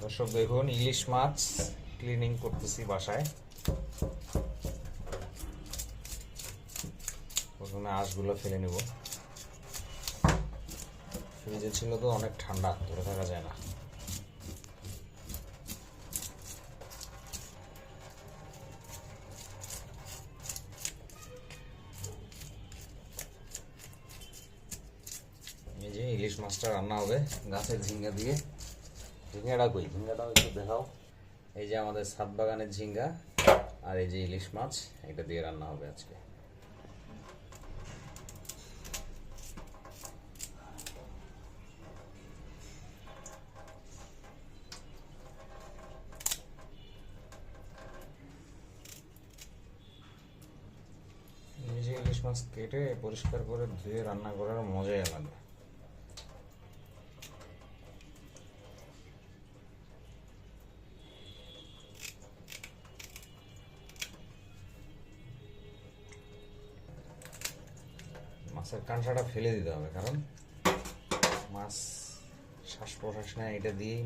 দর্শক দেখুন, ইলিশ মাছ ক্লিনিং করতেছি বাসায়। প্রথমে আঁশগুলো ফেলে নেব। ফ্রিজে ছিল তো অনেক ঠান্ডা, ধরে থাকা যায় না। এই যে ইলিশ মাছটা রান্না হবে গাছের ঝিঙ্গা দিয়ে। ঝিঙ্গাটা কই, ঝিঙ্গাটাও একটু দেখাও। এই যে আমাদের ছাদ বাগানের ঝিঙ্গা, আর এই যে ইলিশ মাছ, এটা দিয়ে রান্না হবে আজকে। এই যে ইলিশ মাছ কেটে পরিষ্কার করে ধুয়ে রান্না করার মজাই আলাদা। মাছের কাঁটাটা ফেলে দিতে হবে, কারণ মাছ শ্বাস প্রশ্বাস নেয় এটা দিয়েই।